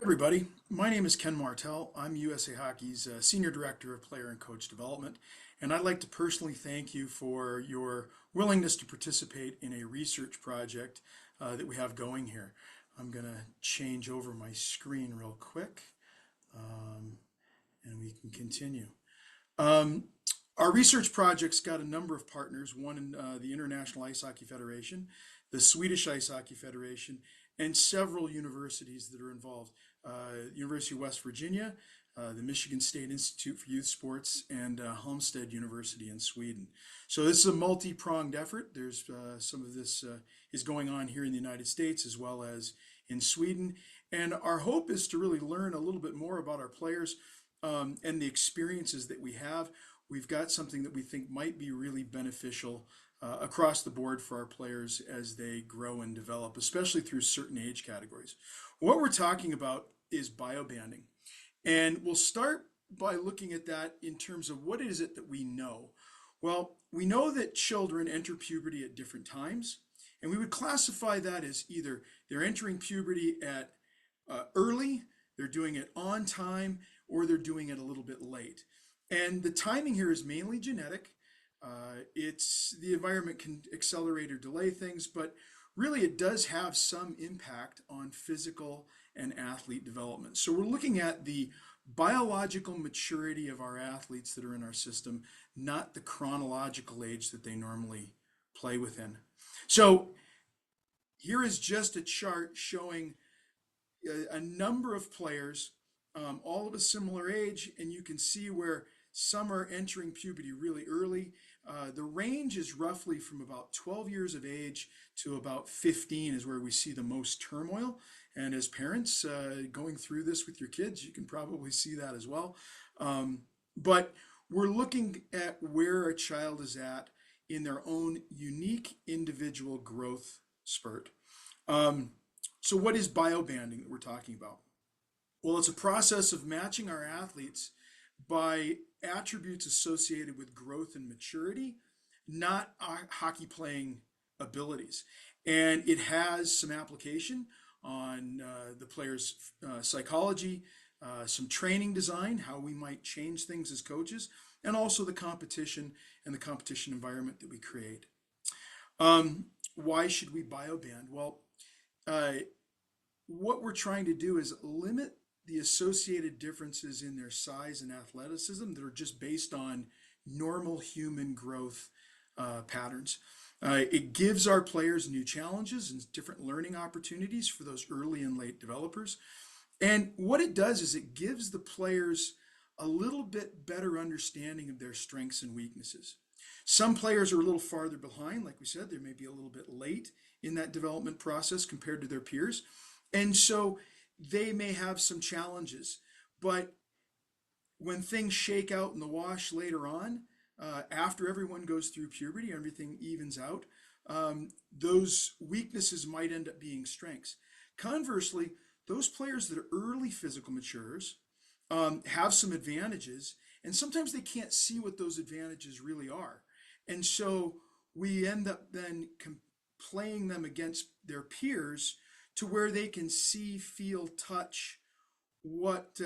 Everybody, my name is Ken Martell. I'm USA Hockey's Senior Director of Player and Coach Development, and I'd like to personally thank you for your willingness to participate in a research project that we have going here. I'm going to change over my screen real quick, um, and we can continue. Um, our research project's got a number of partners, one in the International Ice Hockey Federation, the Swedish Ice Hockey Federation, and several universities that are involved. University of West Virginia, the Michigan State Institute for Youth Sports, and Halmstad University in Sweden. So this is a multi-pronged effort. There's some of this is going on here in the United States as well as in Sweden. And our hope is to really learn a little bit more about our players and the experiences that we have. We've got something that we think might be really beneficial across the board for our players as they grow and develop, especially through certain age categories. What we're talking about is biobanding. And we'll start by looking at that in terms of what is it that we know. Well, we know that children enter puberty at different times, and we would classify that as either they're entering puberty at early, they're doing it on time, or they're doing it a little bit late. And the timing here is mainly genetic. It's the environment can accelerate or delay things, but really it does have some impact on physical and athlete development. So we're looking at the biological maturity of our athletes that are in our system, not the chronological age that they normally play within. So here is just a chart showing a number of players, all of a similar age, and you can see where some are entering puberty really early. The range is roughly from about 12 years of age to about 15 is where we see the most turmoil. And as parents going through this with your kids, you can probably see that as well. But we're looking at where a child is at in their own unique individual growth spurt. So what is biobanding that we're talking about? Well, it's a process of matching our athletes by attributes associated with growth and maturity, not hockey playing abilities. And it has some application on the player's psychology, some training design, how we might change things as coaches, and also the competition and the competition environment that we create. Why should we bioband? Well, uh, what we're trying to do is limit the associated differences in their size and athleticism that are just based on normal human growth patterns. It gives our players new challenges and different learning opportunities for those early and late developers. And what it does is it gives the players a little bit better understanding of their strengths and weaknesses. Some players are a little farther behind, like we said, they may be a little bit late in that development process compared to their peers. And so they may have some challenges. But when things shake out in the wash later on, after everyone goes through puberty, everything evens out, those weaknesses might end up being strengths. Conversely, those players that are early physical matures have some advantages, and sometimes they can't see what those advantages really are. And so we end up then playing them against their peers to where they can see, feel, touch what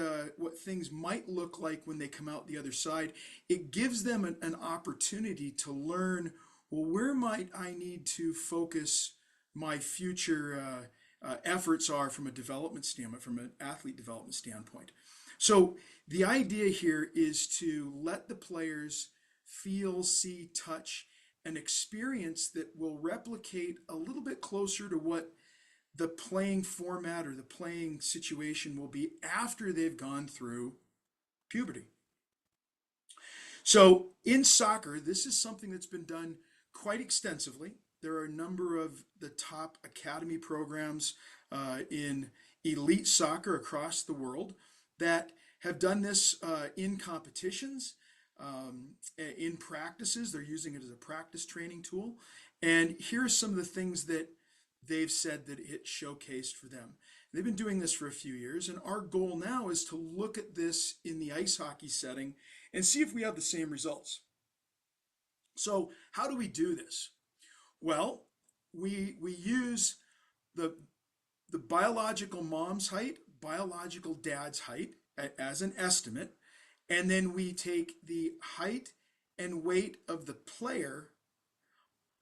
things might look like when they come out the other side. It gives them an opportunity to learn, well, where might I need to focus my future efforts are from a development standpoint, from an athlete development standpoint. So the idea here is to let the players feel, see, touch, an experience that will replicate a little bit closer to what the playing format or the playing situation will be after they've gone through puberty. So in soccer, this is something that's been done quite extensively. There are a number of the top academy programs in elite soccer across the world that have done this in competitions, in practices. They're using it as a practice training tool. And here are some of the things that they've said that it showcased for them. They've been doing this for a few years, and our goal now is to look at this in the ice hockey setting and see if we have the same results. So how do we do this? Well, we use the biological mom's height biological dad's height as an estimate, and then we take the height and weight of the player,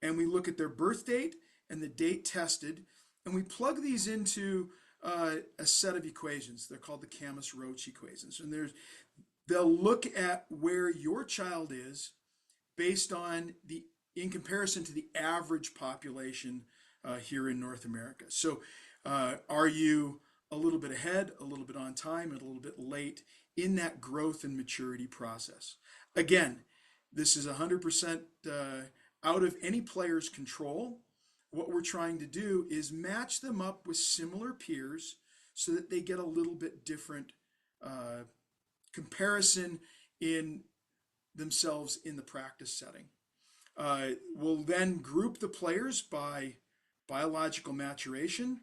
and we look at their birth date and the date tested, and we plug these into a set of equations. They're called the Camus-Roach equations, and they'll look at where your child is based on in comparison to the average population here in North America. So, are you a little bit ahead, a little bit on time, and a little bit late in that growth and maturity process? Again, this is 100% out of any player's control. What we're trying to do is match them up with similar peers so that they get a little bit different comparison in themselves in the practice setting. We'll then group the players by biological maturation,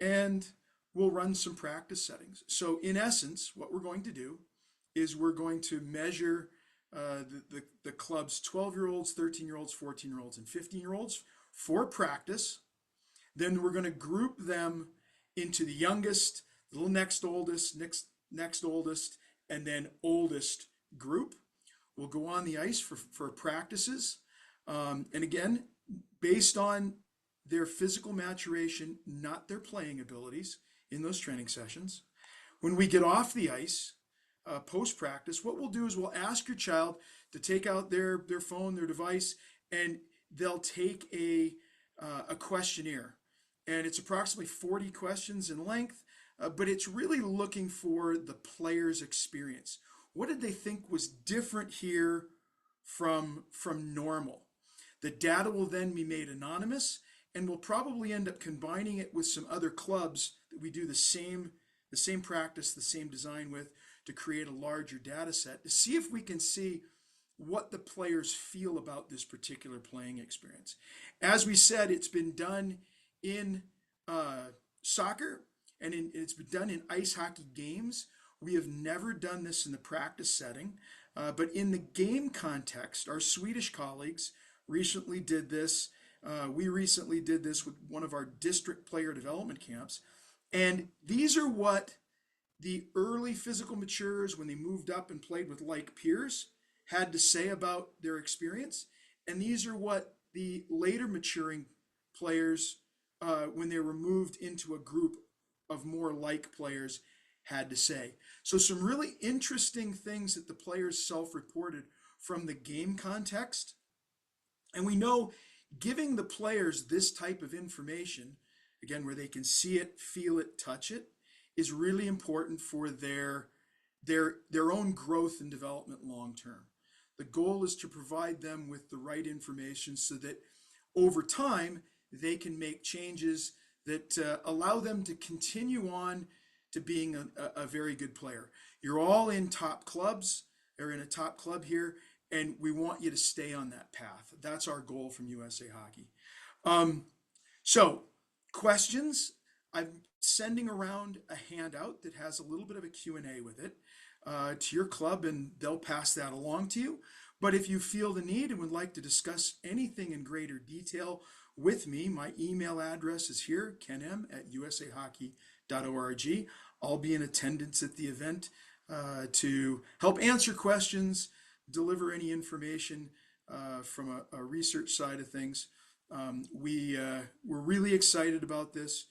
and we'll run some practice settings. So in essence, what we're going to do is we're going to measure the club's 12-year-olds, 13-year-olds, 14-year-olds, and 15-year-olds for practice. Then we're going to group them into the youngest, the next oldest, next oldest, and then oldest group. We'll go on the ice for practices. And again, based on their physical maturation, not their playing abilities in those training sessions. When we get off the ice, post-practice, what we'll do is we'll ask your child to take out their phone, their device, and they'll take a questionnaire. And it's approximately 40 questions in length, but it's really looking for the player's experience. What did they think was different here from normal? The data will then be made anonymous, and we'll probably end up combining it with some other clubs that we do the same practice, the same design with, to create a larger data set to see if we can see what the players feel about this particular playing experience. As we said, it's been done in soccer, and it's been done in ice hockey games. We have never done this in the practice setting, but in the game context, our Swedish colleagues recently did this. We recently did this with one of our district player development camps, and these are what the early physical maturers, when they moved up and played with like peers, had to say about their experience, and these are what the later maturing players, when they were moved into a group of more like players, had to say. So some really interesting things that the players self-reported from the game context. And we know giving the players this type of information, again, where they can see it, feel it, touch it, is really important for their own growth and development long term. The goal is to provide them with the right information so that over time they can make changes that allow them to continue on to being a very good player. You're all in top clubs, or in a top club here, and we want you to stay on that path. That's our goal from USA Hockey. So, questions. I'm sending around a handout that has a little bit of a Q&A with it to your club, and they'll pass that along to you. But if you feel the need and would like to discuss anything in greater detail with me, my email address is here, kenm@usahockey.org. I'll be in attendance at the event to help answer questions, deliver any information from a research side of things. We're really excited about this.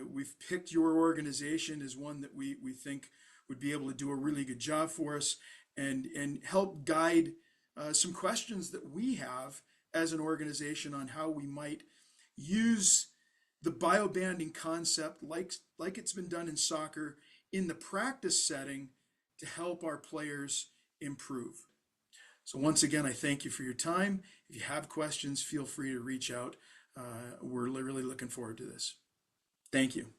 We've picked your organization as one that we think would be able to do a really good job for us and help guide some questions that we have as an organization on how we might use the biobanding concept like it's been done in soccer in the practice setting to help our players improve. So once again, I thank you for your time. If you have questions, feel free to reach out. We're really looking forward to this. Thank you.